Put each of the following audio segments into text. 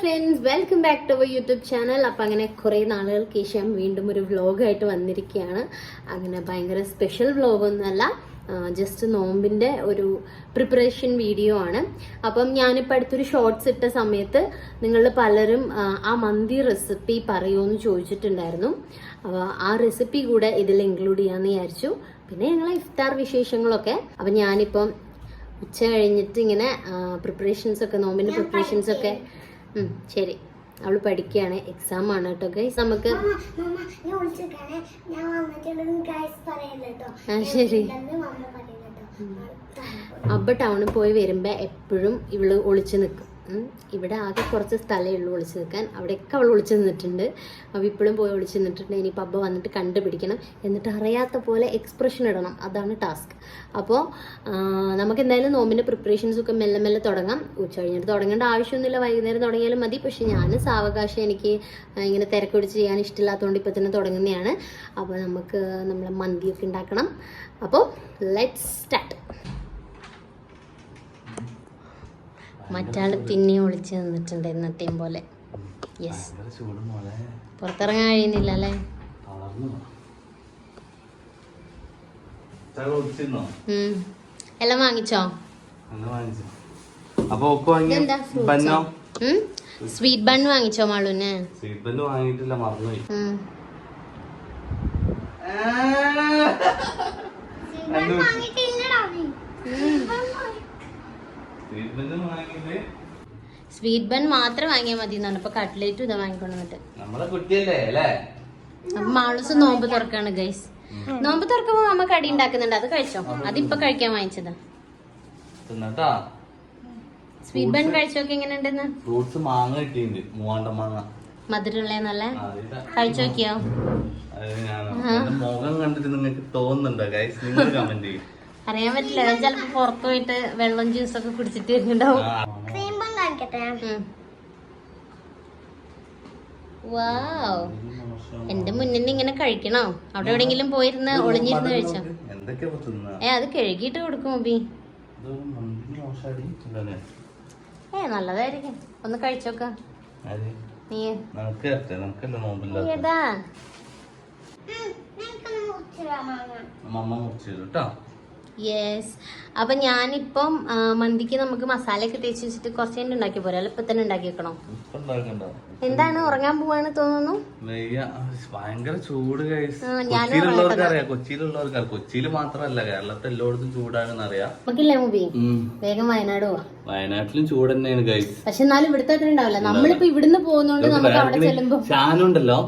Friends, welcome back to our YouTube channel. അപ്പം അങ്ങനെ കുറേ നാളുകൾക്ക് ശേഷം വീണ്ടും ഒരു വ്ലോഗായിട്ട് വന്നിരിക്കുകയാണ്. അങ്ങനെ ഭയങ്കര സ്പെഷ്യൽ വ്ലോഗൊന്നുമല്ല, ജസ്റ്റ് നോമ്പിൻ്റെ ഒരു പ്രിപ്പറേഷൻ വീഡിയോ ആണ്. അപ്പം ഞാനിപ്പോൾ അടുത്തൊരു ഷോർട്സ് ഇട്ട സമയത്ത് നിങ്ങൾ പലരും ആ മന്തി റെസിപ്പി പറയുമെന്ന് ചോദിച്ചിട്ടുണ്ടായിരുന്നു. അപ്പോൾ ആ റെസിപ്പി കൂടെ ഇതിൽ ഇൻക്ലൂഡ് ചെയ്യാമെന്ന് വിചാരിച്ചു. പിന്നെ ഞങ്ങളെ ഇഫ്താർ വിശേഷങ്ങളൊക്കെ. അപ്പം ഞാനിപ്പം ഉച്ച കഴിഞ്ഞിട്ട് ഇങ്ങനെ നോമ്പിൻ്റെ പ്രിപ്പറേഷൻസ് ഒക്കെ ശരി, അവള് പഠിക്കുകയാണ്, എക്സാം ആണ് കേട്ടോ ഗൈസ്. നമുക്ക് ശരി. അബ്ബ ടൗണിൽ പോയി വരുമ്പോ എപ്പോഴും ഇവള് ഒളിച്ചു നിൽക്കും. ഇവിടെ ആകെ കുറച്ച് സ്ഥലമേ ഉള്ളൂ ഒളിച്ചു നിൽക്കാൻ, അവിടെയൊക്കെ അവൾ ഒളിച്ചു നിന്നിട്ടുണ്ട്. അപ്പോൾ ഇപ്പോഴും പോയി ഒളിച്ചു നിന്നിട്ടുണ്ട്. ഇനിയിപ്പോൾ അബ്ബ വന്നിട്ട് കണ്ടുപിടിക്കണം, എന്നിട്ട് അറിയാത്ത പോലെ എക്സ്പ്രഷൻ ഇടണം, അതാണ് ടാസ്ക്. അപ്പോൾ നമുക്ക് എന്തായാലും നോമ്പിൻ്റെ പ്രിപ്പറേഷൻസൊക്കെ മെല്ലെ മെല്ലെ തുടങ്ങാം. ഉച്ച കഴിഞ്ഞിട്ട് തുടങ്ങേണ്ട ആവശ്യമൊന്നുമില്ല, വൈകുന്നേരം തുടങ്ങിയാലും മതി. പക്ഷെ ഞാൻ സാവകാശം എനിക്ക് ഇങ്ങനെ തിരക്കൊടിച്ച് ചെയ്യാൻ ഇഷ്ടമില്ലാത്തതുകൊണ്ട് ഇപ്പോൾ തന്നെ തുടങ്ങുന്നതാണ്. അപ്പോൾ നമുക്ക് നമ്മളെ മന്തിയൊക്കെ ഉണ്ടാക്കണം. അപ്പോൾ ലെറ്റ്സ് സ്റ്റാർട്ട്. മറ്റാള് പിന്നെ ഒളിച്ച് നിന്നിട്ടുണ്ട് എന്നത്തെയും പോലെ. യെസ്, പുറത്തിറങ്ങാൻ കഴിയുന്നില്ല അല്ലേ? എല്ലാം വാങ്ങിച്ചോ? സ്വീറ്റ് ബൺ വാങ്ങിച്ചോ മാളൂന്? സ്വീറ്റ് ബൺ മാത്രം വാങ്ങിയാൽ മതി എന്നാണ്. ഇപ്പൊ കട്ട്ലേറ്റും ഇതാ വാങ്ങിക്കൊണ്ടിട്ട്. അപ്പൊ മാളൂസ് നോമ്പ് തുറക്കാണ് ഗൈസ്. നോമ്പ് തുറക്കുമ്പോ അമ്മ കടി ഉണ്ടാക്കുന്നുണ്ട്, അത് കഴിച്ചോ? അതിപ്പൊ കഴിക്കാൻ വാങ്ങിച്ചതാ. സ്വീറ്റ് ബൺ കഴിച്ചോക്കെ എങ്ങനെയുണ്ടെന്ന്? മധുരമുള്ള കഴിച്ചു നോക്കിയോ? അറിയാൻ പറ്റില്ല, ചിലപ്പോ പുറത്തു പോയിട്ട് വെള്ളം ജ്യൂസൊക്കെ കുടിച്ചിട്ട് വരുന്നുണ്ടാവും. വാവ്, എന്റെ മുന്നിൽ ഇങ്ങനെ കഴിക്കണോ? അവിടെ എവിടെയെങ്കിലും പോയിരുന്ന് ഒളിഞ്ഞിരുന്ന് കഴിച്ചോ? അത് കഴുകിയിട്ട് കൊടുക്കും അബി. നല്ലതായിരിക്കും, ഒന്ന് കഴിച്ചോക്ക. നീ ഏതാ? യെസ്. അപ്പൊ ഞാനിപ്പം മന്തിക്ക് നമുക്ക് മസാലയൊക്കെ തേച്ച് വെച്ചിട്ട് കുറച്ച് കഴിഞ്ഞ് ഉണ്ടാക്കി പോരാ? ഇപ്പൊ തന്നെ ഉണ്ടാക്കി വെക്കണോ? എന്താണ്, ഉറങ്ങാൻ പോവാണ് തോന്നുന്നു. ഭയങ്കര ചൂട്. കൊച്ചിയിലുള്ളവർക്ക്, കൊച്ചിയിൽ മാത്രമല്ല കേരളത്തിൽ എല്ലായിടത്തും ചൂടാണെന്ന് അറിയാം. നമുക്കില്ലേ മൂവി, വേഗം വയനാട് പോവാം. വയനാട്ടിലും ചൂട് തന്നെയാണ് ഗൈസ്. പക്ഷെ എന്നാലും ഇവിടുത്തെ അത്ര ഉണ്ടാവില്ല. നമ്മളിപ്പോ ഇവിടുന്ന് പോകുന്നോണ്ട് നമുക്ക് അവിടെ ചെല്ലുമ്പോ ഷാനുണ്ടല്ലോ,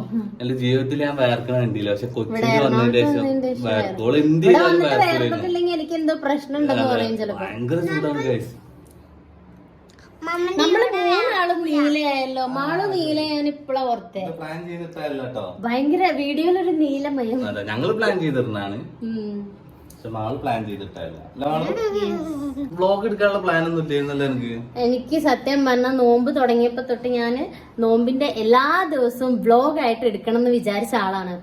എന്റെ ജീവിതത്തിൽ ഞാൻ വേർക്കണ കണ്ടില്ല. പക്ഷെ കൊച്ചിയിൽ വന്നതിന് ശേഷം എനിക്ക് എന്തോ പ്രശ്നം ഉണ്ടെന്ന് പറയും ചിലപ്പോ. ഭയങ്കര ചൂടാണ് ഗൈസ്. നമ്മള് മൂന്നാളും നീലയായല്ലോ. മാള് നീലയാണ് ഇപ്പളാ ഓർത്തെ. പ്ലാൻ ചെയ്തിട്ടല്ലോ, ഭയങ്കര വീഡിയോയിലൊരു നീലമയം. ഞങ്ങള് പ്ലാൻ ചെയ്തിരുന്നാണ്, പ്ലാൻ ചെയ്തിട്ടല്ല. വ്ലോഗ് എടുക്കാനുള്ള പ്ലാൻ ഒന്നും ഇല്ലായിരുന്നല്ലോ എനിക്ക്. എനിക്ക് സത്യം പറഞ്ഞാൽ നോമ്പ് തുടങ്ങിയപ്പോ തൊട്ട് ഞാന് നോമ്പിന്റെ എല്ലാ ദിവസവും വ്ലോഗായിട്ട് എടുക്കണം എന്ന് വിചാരിച്ച ആളാണ്.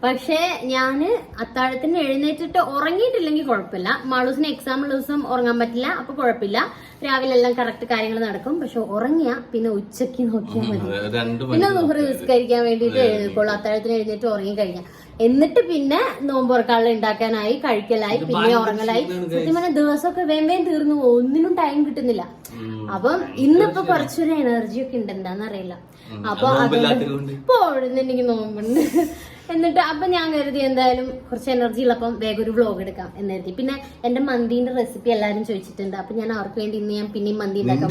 പക്ഷേ ഞാന് അത്താഴത്തിന് എഴുന്നേറ്റിട്ട് ഉറങ്ങിയിട്ടില്ലെങ്കിൽ കുഴപ്പമില്ല. മാളൂസിന് എക്സാം ഉള്ള ദിവസം ഉറങ്ങാൻ പറ്റില്ല, അപ്പൊ കുഴപ്പമില്ല, രാവിലെ എല്ലാം കറക്റ്റ് കാര്യങ്ങൾ നടക്കും. പക്ഷെ ഉറങ്ങിയാ പിന്നെ ഉച്ചക്ക് നോക്കിയാൽ മതി. പിന്നെ നിസ്കരിക്കാൻ വേണ്ടിയിട്ട് എഴുന്നേൽക്കുള്ളൂ. അത്താഴത്തിന് എഴുന്നേറ്റ് ഉറങ്ങി കഴിഞ്ഞാൽ എന്നിട്ട് പിന്നെ നോമ്പ് തുറക്കാനുള്ള ഉണ്ടാക്കാനായി, കഴിക്കലായി, പിന്നെ ഉറങ്ങലായി. സത്യം പറഞ്ഞാൽ ദിവസമൊക്കെ വേഗം തീർന്നു പോകും, ഒന്നിനും ടൈം കിട്ടുന്നില്ല. അപ്പം ഇന്നിപ്പോ കുറച്ചൊരു എനർജി ഒക്കെ ഉണ്ട്, എന്താന്നറിയില്ല. അപ്പൊ അതുകൊണ്ട് എനിക്ക് നോമ്പുണ്ട്. എന്നിട്ട് അപ്പൊ ഞാൻ കരുതി എന്തായാലും കുറച്ച് എനർജി ഉള്ളപ്പം വേഗം ഒരു വ്ലോഗ് എടുക്കാം എന്ന് കരുതി. പിന്നെ എന്റെ മന്തിന്റെ റെസിപ്പി എല്ലാരും ചോദിച്ചിട്ടുണ്ട്. അപ്പൊ ഞാൻ അവർക്ക് വേണ്ടി ഇന്ന് ഞാൻ പിന്നെയും മന്തി ഉണ്ടാക്കാം.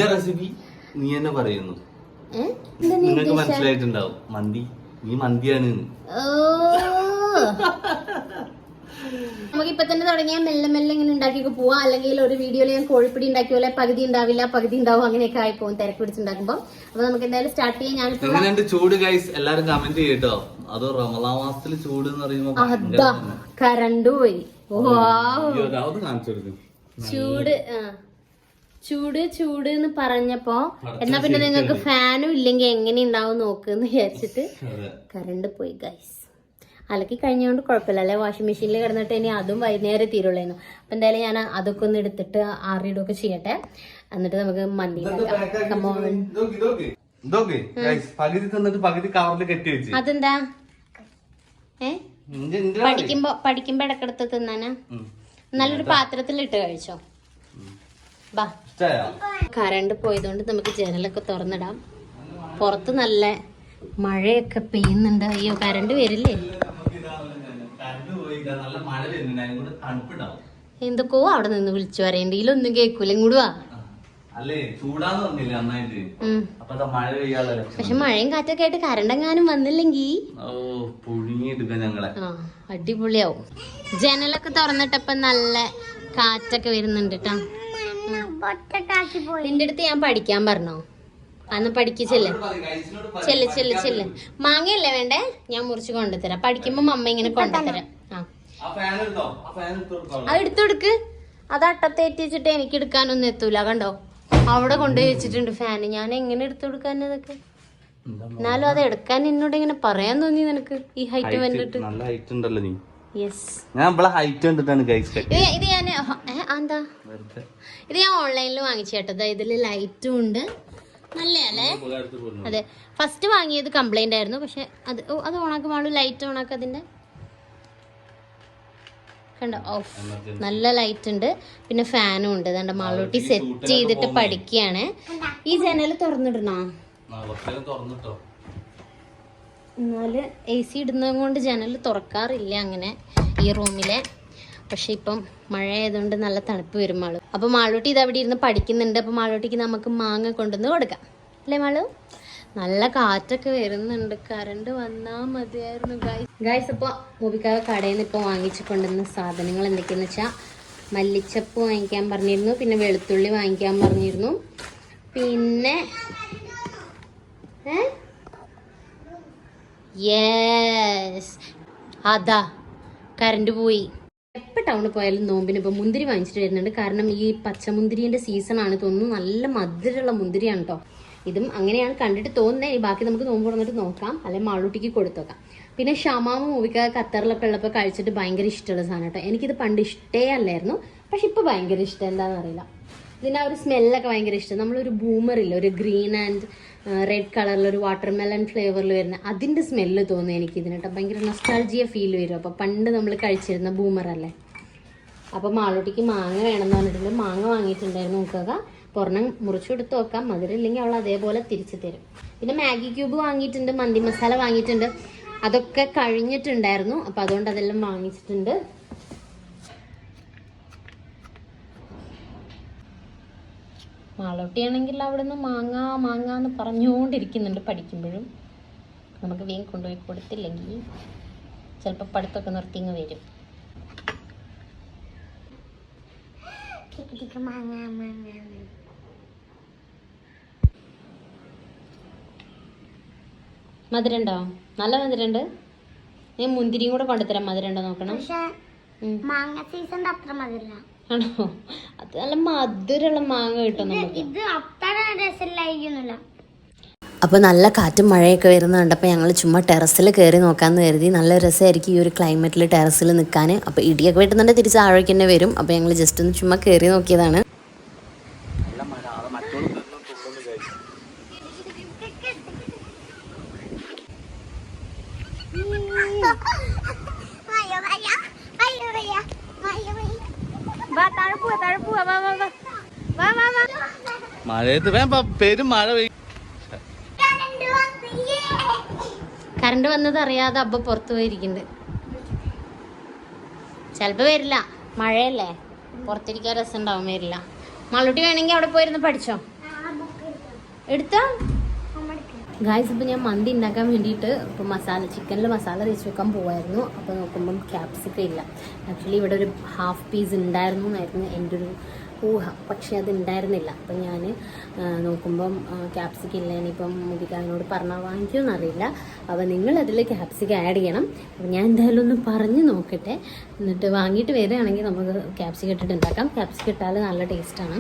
നമുക്കിപ്പൊ തന്നെ തുടങ്ങിയാൽ മെല്ലെ മെല്ലെ ഇങ്ങനെ ഉണ്ടാക്കിയൊക്കെ പോവാം. അല്ലെങ്കിൽ ഒരു വീഡിയോയിൽ ഞാൻ കോഴിപ്പിടി ഉണ്ടാക്കിയ പോലെ പകുതി ഉണ്ടാവില്ല, പകുതി ഉണ്ടാവും, അങ്ങനെയൊക്കെ ആയി പോകും തിരക്ക് പിടിച്ചുണ്ടാക്കുമ്പോ. അപ്പൊ നമുക്ക് എന്തായാലും സ്റ്റാർട്ട് ചെയ്യാം. ഞാൻ ചൂട് ഗൈസ് എല്ലാരും കമന്റ് ചെയ്യട്ടോ. അത് റമളാൻ മാസത്തിൽ ചൂട് എന്ന് പറയുമ്പോ അതാ കറണ്ട് പോയി. ചൂട് ചൂട് ചൂട് എന്ന് പറഞ്ഞപ്പോ എന്നാ പിന്നെ നിങ്ങൾക്ക് ഫാനും ഇല്ലെങ്കിൽ എങ്ങനെ ഉണ്ടാവും നോക്കുന്ന് വിചാരിച്ചിട്ട് കറണ്ട് പോയി ഗൈസ്. അലക്കി കഴിഞ്ഞുകൊണ്ട് കുഴപ്പമില്ല, അല്ലെ വാഷിംഗ് മെഷീനിൽ കിടന്നിട്ട് ഇനി അതും വൈകുന്നേരം തീരുള്ളായിരുന്നു. അപ്പം എന്തായാലും ഞാൻ അതൊക്കെ ഒന്ന് എടുത്തിട്ട് ആറിയിടുകയൊക്കെ ചെയ്യട്ടെ, എന്നിട്ട് നമുക്ക് മന്തി പകുതി തിന്നിട്ട് പകുതി കവറിൽ കെട്ടി വെച്ച്. അതെന്താ പഠിക്കുമ്പോ ഇടക്കിടത്ത് തിന്നാനാ? നല്ലൊരു പാത്രത്തിൽ ഇട്ട് കഴിച്ചോ. ബാ, കറണ്ട് പോയതുകൊണ്ട് നമുക്ക് ജനലൊക്കെ തുറന്നിടാം. പുറത്ത് നല്ല മഴയൊക്കെ പെയ്യുന്നുണ്ട്. അയ്യോ, കറണ്ട് വരില്ലേ? എന്തൊക്കെയോ അവിടെ നിന്ന് വിളിച്ചു പറയണ്ട, ഇതിലൊന്നും കേൾക്കൂല. ഇങ്ങോട്ട് വാ. പക്ഷെ മഴയും കാറ്റൊക്കെ ആയിട്ട് കറണ്ട് എങ്ങാനും വന്നില്ലെങ്കി അടിപൊളിയാവും. ജനലൊക്കെ തുറന്നിട്ടപ്പോ നല്ല കാറ്റൊക്കെ വരുന്നുണ്ട് കേട്ടോ. നിന്റെ അടുത്ത് ഞാൻ പഠിക്കാൻ പറഞ്ഞോ? അന്ന് പഠിക്കിച്ചല്ലേ? ചെല്ല്. മാങ്ങയല്ലേ വേണ്ടേ? ഞാൻ മുറിച്ച് കൊണ്ടുതരാം. പഠിക്കുമ്പോ അമ്മ ഇങ്ങനെ കൊണ്ടുതരാം. അത് എടുത്തുകൊടുക്ക്. അത് അട്ടത്തേറ്റി വെച്ചിട്ട് എനിക്ക് എടുക്കാനൊന്നും എത്തൂല. കണ്ടോ, അവിടെ കൊണ്ടുപോയി വെച്ചിട്ടുണ്ട് ഫാന്. ഞാൻ എങ്ങനെ എടുത്തു കൊടുക്കാൻ അതൊക്കെ? എന്നാലും അത് എടുക്കാൻ എന്നോട് ഇങ്ങനെ പറയാൻ തോന്നി നിനക്ക്? ഈ ഹൈറ്റ് വന്നിട്ട് ഇത് ഞാൻ ഓൺലൈനിൽ വാങ്ങിച്ചു കേട്ടത്. ഇതില് ലൈറ്റും ഉണ്ട്, നല്ലല്ലേ? അതെ, ഫസ്റ്റ് വാങ്ങിയത് കംപ്ലൈന്റ് ആയിരുന്നു. പക്ഷെ അത് ഓണാക്കുമ്പോൾ ലൈറ്റ് ഓണാക്കുക. അതിന്റെ കണ്ടോ, ഓഫ്. നല്ല ലൈറ്റ് ഉണ്ട്, പിന്നെ ഫാനും ഉണ്ട്. അതുകൊണ്ട് മാളൂട്ടി സെറ്റ് ചെയ്തിട്ട് പഠിക്കുകയാണ്. ഈ ജനൽ തുറന്നിടണോ? എന്നാല് AC ഇടുന്നത് കൊണ്ട് ജനൽ തുറക്കാറില്ല അങ്ങനെ ഈ റൂമിലെ. പക്ഷെ ഇപ്പം മഴ ആയതുകൊണ്ട് നല്ല തണുപ്പ് വരും മാളു. അപ്പൊ മാളൂട്ടി ഇത് അവിടെ ഇരുന്ന് പഠിക്കുന്നുണ്ട്. അപ്പൊ മാളൂട്ടിക്ക് നമുക്ക് മാങ്ങ കൊണ്ടുവന്ന് കൊടുക്കാം, അല്ലേ മാളു? നല്ല കാറ്റൊക്കെ വരുന്നുണ്ട്. കറണ്ട് വന്നാ മതിയായിരുന്നു ഗൈസ്. അപ്പൊ മൂബിക്കാവ് കടയിൽ നിന്ന് ഇപ്പൊ വാങ്ങിച്ചു കൊണ്ടുവന്ന സാധനങ്ങൾ എന്തൊക്കെയാന്ന് വെച്ചാൽ മല്ലിച്ചപ്പ് വാങ്ങിക്കാൻ പറഞ്ഞിരുന്നു, പിന്നെ വെളുത്തുള്ളി വാങ്ങിക്കാൻ പറഞ്ഞിരുന്നു, പിന്നെ യെസ് അതാ കറണ്ട് പോയി. എപ്പോൾ ടൗണിൽ പോയാലും നോമ്പിന് ഇപ്പോൾ മുന്തിരി വാങ്ങിച്ചിട്ട് വരുന്നുണ്ട്. കാരണം ഈ പച്ചമുന്തിരിൻ്റെ സീസണാണ് തോന്നുന്നു. നല്ല മധുരമുള്ള മുന്തിരിയാണ് കേട്ടോ. ഇതും അങ്ങനെയാണ് കണ്ടിട്ട് തോന്നുന്നത്. ബാക്കി നമുക്ക് നോമ്പ് തുറന്നിട്ട് നോക്കാം, അല്ലെങ്കിൽ മാളൂട്ടിക്ക് കൊടുത്തേക്കാം. പിന്നെ ഷമാമ മൂവിക്ക് ഖത്തറിലൊക്കെ ഉള്ളപ്പോൾ കഴിച്ചിട്ട് ഭയങ്കര ഇഷ്ടമുള്ള സാധനം കേട്ടോ. എനിക്കിത് പണ്ട് ഇഷ്ടേ അല്ലായിരുന്നു, പക്ഷെ ഇപ്പോൾ ഭയങ്കര ഇഷ്ടം. എന്താണെന്ന് അറിയില്ല, ഇതിൻ്റെ ആ ഒരു സ്മെല്ലൊക്കെ ഭയങ്കര ഇഷ്ടം. നമ്മളൊരു ബൂമറില്ല, ഒരു ഗ്രീൻ ആൻഡ് റെഡ് കളറിലൊരു വാട്ടർമെലൺ ഫ്ലേവറിൽ വരുന്ന അതിൻ്റെ സ്മെല്ല് തോന്നുന്നു എനിക്ക് ഇതിന് കേട്ടോ. ഭയങ്കര നൊസ്റ്റാൾജിയ ഫീൽ വരും. അപ്പോൾ പണ്ട് നമ്മൾ കഴിച്ചിരുന്ന ബൂമറല്ലേ. അപ്പോൾ മാളൂട്ടിക്ക് മാങ്ങ വേണമെന്ന് പറഞ്ഞിട്ടുണ്ട്. മാങ്ങ വാങ്ങിയിട്ടുണ്ടായിരുന്നു. നോക്കുക, പൊറണം മുറിച്ചു കൊടുത്ത് നോക്കാം. മധുരം ഇല്ലെങ്കിൽ അവൾ അതേപോലെ തിരിച്ചു തരും. പിന്നെ മാഗി ക്യൂബ് വാങ്ങിയിട്ടുണ്ട്, മന്തി മസാല വാങ്ങിയിട്ടുണ്ട്. അതൊക്കെ കഴിഞ്ഞിട്ടുണ്ടായിരുന്നു, അപ്പോൾ അതുകൊണ്ട് അതെല്ലാം വാങ്ങിച്ചിട്ടുണ്ട്. മാളൂട്ടിയാണെങ്കിൽ അവിടെ നിന്ന് മാങ്ങ എന്ന് പറഞ്ഞുകൊണ്ടിരിക്കുന്നുണ്ട് പഠിക്കുമ്പോഴും. നമുക്ക് വേഗം കൊണ്ടുപോയി കൊടുത്തില്ലെങ്കിൽ ചിലപ്പോൾ പഠിത്തമൊക്കെ നിർത്തിങ്ങ് വരും. മധുരണ്ടോ? നല്ല മധുരണ്ട്. ഞാൻ മുന്തിരിയും കൂടെ കൊണ്ടുതരാം. മധുരണ്ടോ നോക്കണം. മാങ്ങ സീസൺ അത്ര മധുരല്ല. ആണോ? അത് നല്ല മധുരമുള്ള മാങ്ങ കിട്ടും നമുക്ക്. ഇത് അത്ര രസമില്ലായിരിക്കുന്നില്ല. അപ്പോൾ നല്ല കാറ്റും മഴയൊക്കെ വരുന്നുണ്ട്. അപ്പോൾ ഞങ്ങൾ ചുമ്മാ ടെറസിൽ കയറി നോക്കാമെന്ന് കരുതി. നല്ല രസമായിരിക്കും ഈ ഒരു ക്ലൈമറ്റിൽ ടെറസിൽ നിൽക്കാൻ. അപ്പോൾ ഇടിയൊക്കെ വെട്ടുന്നുണ്ട്, തിരിച്ച് താഴേക്ക് തന്നെ വരും. അപ്പോൾ ഞങ്ങൾ ജസ്റ്റ് ഒന്ന് ചുമ്മാ കയറി നോക്കിയതാണ്. മഴയത്ത് പെരും മഴ പെയ്യും. കറണ്ട് വന്നത് അറിയാതെ അബ്ബ പുറത്തു പോയിരിക്കുന്നുണ്ട്. ചിലപ്പോൾ വരില്ല, മഴയല്ലേ, പുറത്തിരിക്കാൻ രസം ഉണ്ടാവും. വരില്ല. മാളൂട്ടി വേണമെങ്കിൽ അവിടെ പോയിരുന്ന് പഠിച്ചോ. എടുത്തോ ഗായ്സ്. ഇപ്പോൾ ഞാൻ മന്തി ഉണ്ടാക്കാൻ വേണ്ടിയിട്ട് ഇപ്പോൾ ചിക്കനിൽ മസാല തേച്ച് വെക്കാൻ പോവായിരുന്നു. അപ്പോൾ നോക്കുമ്പം ക്യാപ്സിക്കം ഇല്ല. ആക്ച്വലി ഇവിടെ ഒരു ഹാഫ് പീസ് ഉണ്ടായിരുന്നു എന്നായിരുന്നു എൻ്റെ ഒരു ഊഹ, പക്ഷേ അത് ഉണ്ടായിരുന്നില്ല. അപ്പം ഞാൻ നോക്കുമ്പം ക്യാപ്സിക്കം ഇല്ല. ഇനിയിപ്പം മുതിക്കാനോട് പറഞ്ഞാൽ വാങ്ങിക്കുമെന്ന് അറിയില്ല. അപ്പോൾ നിങ്ങളതിൽ ക്യാപ്സിക്കം ആഡ് ചെയ്യണം. അപ്പം ഞാൻ എന്തായാലും ഒന്ന് പറഞ്ഞ് നോക്കട്ടെ, എന്നിട്ട് വാങ്ങിയിട്ട് വരികയാണെങ്കിൽ നമുക്ക് ക്യാപ്സിക്കം ഇട്ടിട്ട് ഉണ്ടാക്കാം. ക്യാപ്സിക്കം ഇട്ടാൽ നല്ല ടേസ്റ്റാണ്.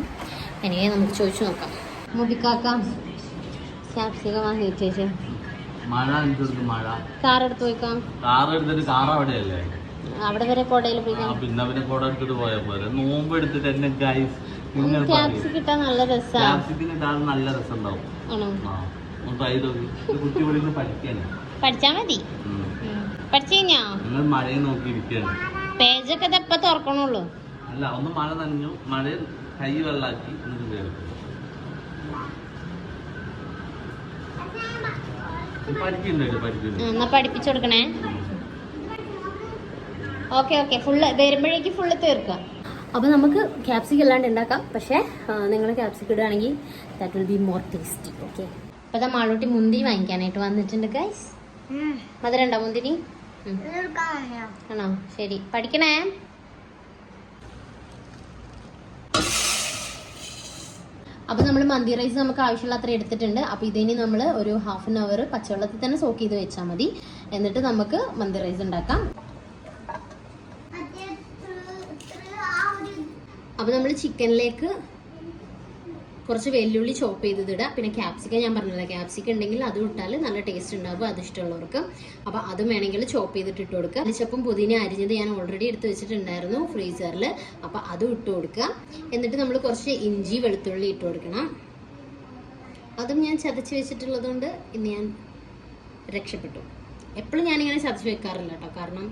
എനിക്ക് നമുക്ക് ചോദിച്ചു നോക്കാം. മുതിക്കാക്കാം ക്യാപ്സിക്കം വാങ്ങിച്ചേച്ചേ. മഴ അനുസരിച്ച് മഴ. കാർ എടുത്ത് പോയിക്കാം. കാർ എടുത്തിട്ട് കാർ അവിടെയല്ലേ, അവിടെ വരെ കോടയിൽ പോയിക്കാം. പിന്നെ അവനെ കോട എടുത്തിട്ട് പോയാ പോലെ. നോമ്പ് എടുത്തിട്ട് എന്നെ ഗൈസ് നിങ്ങൾ ക്യാപ്സിക്കം ഇട്ടാ നല്ല രസാ. ക്യാപ്സിക്കിന് ഇട്ടാൽ നല്ല രസം ഉണ്ടാവും. ആണോ? ഒന്ന് ട്രൈ ചെയ്ത് നോക്കി. കുട്ടി ഇവിടെ നിന്ന് പഠിക്കാണ്. പഠിച്ചാ മതി. പഠിച്ചു കഴിഞ്ഞാ നിങ്ങൾ മഴയെ നോക്കി ഇരിക്കുകയാണ്. പേജൊക്കെ ഇതെപ്പ തുറക്കണുള്ളൂ. അല്ല, ഒന്ന് മഴ നനഞ്ഞു, മഴയിൽ കൈ വെള്ളാക്കി എന്നിട്ട് കയറി. എന്നാ പഠിപ്പിച്ചു കൊടുക്കണേ. ഓക്കെ ഓക്കെ, ഫുള്ള് വരുമ്പോഴേക്ക് ഫുള്ള് തീർക്കാം. അപ്പോൾ നമുക്ക് ക്യാപ്സിക്കം അല്ലാണ്ട് ഉണ്ടാക്കാം. പക്ഷേ നിങ്ങൾ ക്യാപ്സിക്കം ഇടുകയാണെങ്കിൽ that will be more tasty. Okay, അപ്പോൾ ഇതാ മാളൂട്ടി മുന്തിരി വാങ്ങിക്കാനായിട്ട് വന്നിട്ടുണ്ട് ഗൈസ്. മധുരം ഉണ്ടോ മുന്തിരി? ആണോ? ശരി, പഠിക്കണേ. അപ്പോൾ നമ്മൾ മന്തി റൈസ് നമുക്ക് ആവശ്യമുള്ള അത്ര എടുത്തിട്ടുണ്ട്. അപ്പോൾ ഇതിനി നമ്മൾ ഒരു 1/2 hour പച്ചവെള്ളത്തിൽ തന്നെ സോക്ക് ചെയ്ത് വെച്ചാൽ മതി. എന്നിട്ട് നമുക്ക് മന്തി റൈസ് ഉണ്ടാക്കാം. അപ്പോൾ നമ്മൾ ചിക്കനിലേക്ക് കുറച്ച് വെല്ലുള്ളി ചോപ്പ് ചെയ്തത് ഇടുക. പിന്നെ ക്യാപ്സിക്കം ഞാൻ പറഞ്ഞില്ല, ക്യാപ്സിക്കം ഉണ്ടെങ്കിൽ അതും ഇട്ടാൽ നല്ല ടേസ്റ്റ് ഉണ്ടാവും, അത് ഇഷ്ടമുള്ളവർക്ക്. അപ്പോൾ അതും വേണമെങ്കിൽ ചോപ്പ് ചെയ്തിട്ട് ഇട്ട് കൊടുക്കുക. മല്ലിച്ചപ്പും പുതിന അരിഞ്ഞത് ഞാൻ ഓൾറെഡി എടുത്ത് വെച്ചിട്ടുണ്ടായിരുന്നു ഫ്രീസറിൽ. അപ്പോൾ അതും ഇട്ട് കൊടുക്കുക. എന്നിട്ട് നമ്മൾ കുറച്ച് ഇഞ്ചി വെളുത്തുള്ളി ഇട്ട് കൊടുക്കണം. അതും ഞാൻ ചതച്ച് വെച്ചിട്ടുള്ളത് കൊണ്ട് ഇന്ന് ഞാൻ രക്ഷപ്പെട്ടു. എപ്പോഴും ഞാനിങ്ങനെ ചതച്ച് വെക്കാറില്ല കേട്ടോ, കാരണം